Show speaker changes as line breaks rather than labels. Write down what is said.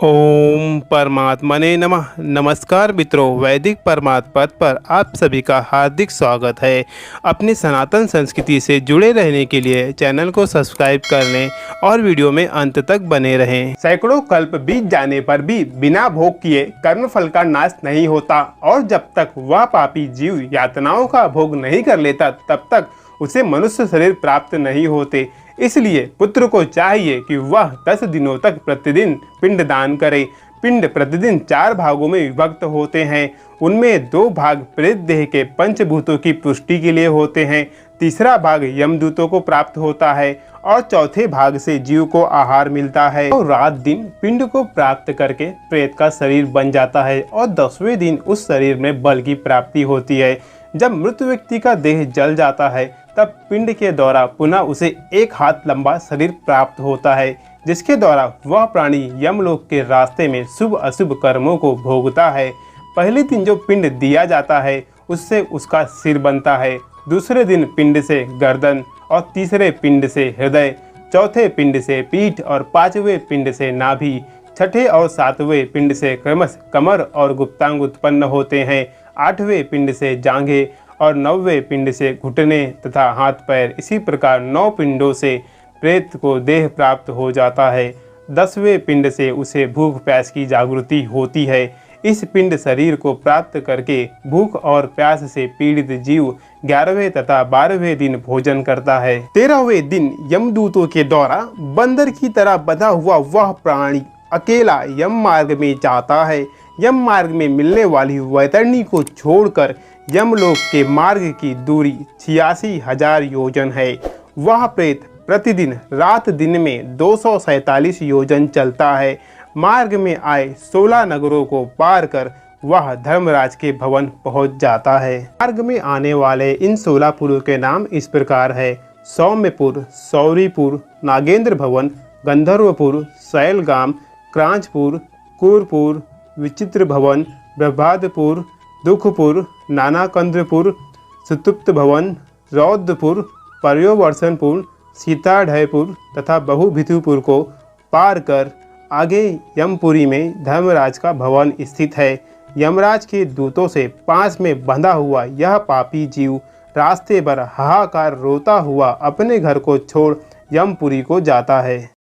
ओम परमात्मने नमः। नमस्कार मित्रों, वैदिक परमात्म पद पर आप सभी का हार्दिक स्वागत है। अपनी सनातन संस्कृति से जुड़े रहने के लिए चैनल को सब्सक्राइब कर लें और वीडियो में अंत तक बने रहें। सैकड़ों कल्प बीत जाने पर भी बिना भोग किए कर्मफल का नाश नहीं होता और जब तक वह पापी जीव यातनाओं का भोग नहीं कर लेता तब तक उसे मनुष्य शरीर प्राप्त नहीं होते। इसलिए पुत्र को चाहिए कि वह 10 दिनों तक प्रतिदिन पिंड दान करे। पिंड प्रतिदिन 4 भागों में विभक्त होते हैं। उनमें 2 भाग प्रेत देह के पंचभूतों की पुष्टि के लिए होते हैं, तीसरा भाग यमदूतों को प्राप्त होता है और चौथे भाग से जीव को आहार मिलता है। तो रात दिन पिंड को प्राप्त करके प्रेत का शरीर बन जाता है और 10वें दिन उस शरीर में बल की प्राप्ति होती है। जब मृत व्यक्ति का देह जल जाता है तब पिंड के द्वारा पुनः उसे 1 हाथ लंबा शरीर प्राप्त होता है, जिसके द्वारा वह प्राणी यमलोक के रास्ते में शुभ अशुभ कर्मों को भोगता है। पहले दिन जो पिंड दिया जाता है उससे उसका सिर बनता है, दूसरे दिन पिंड से गर्दन और तीसरे पिंड से हृदय, चौथे पिंड से पीठ और 5वें पिंड से नाभि, छठे और 7वें पिंड से क्रमश कमर और गुप्तांग उत्पन्न होते हैं, 8वें पिंड से जांघें और 9वें पिंड से घुटने तथा हाथ पैर। इसी प्रकार 9 पिंडों से प्रेत को देह प्राप्त हो जाता है। 10वें पिंड से उसे भूख प्यास की जागृति होती है। इस पिंड शरीर को प्राप्त करके भूख और प्यास से पीड़ित जीव 11वें तथा 12वें दिन भोजन करता है। 13वें दिन यमदूतों के द्वारा बंदर की तरह बंधा हुआ वह प्राणी अकेला यम मार्ग में जाता है। यम मार्ग में मिलने वाली वैतरणी को छोड़कर यमलोक के मार्ग की दूरी 86,000 योजन है। वह प्रेत प्रतिदिन रात दिन में 247 योजन चलता है। मार्ग में आए 16 नगरों को पार कर वह धर्मराज के भवन पहुंच जाता है। मार्ग में आने वाले इन 16 पुरों के नाम इस प्रकार है: सौम्यपुर, सौरीपुर, नागेंद्र भवन, गंधर्वपुर, शैलगाम, क्रांचपुर, कुरपुर, विचित्र भवन, ब्रह्मादपुर, दुखपुर, नानाकंद्रपुर, सुतुप्त भवन, रौद्रपुर, पर्योवर्षणपुर, सीताढ़यपुर तथा बहुभिधुपुर को पार कर आगे यमपुरी में धर्मराज का भवन स्थित है। यमराज के दूतों से 5 में बंधा हुआ यह पापी जीव रास्ते भर हाहाकार रोता हुआ अपने घर को छोड़ यमपुरी को जाता है।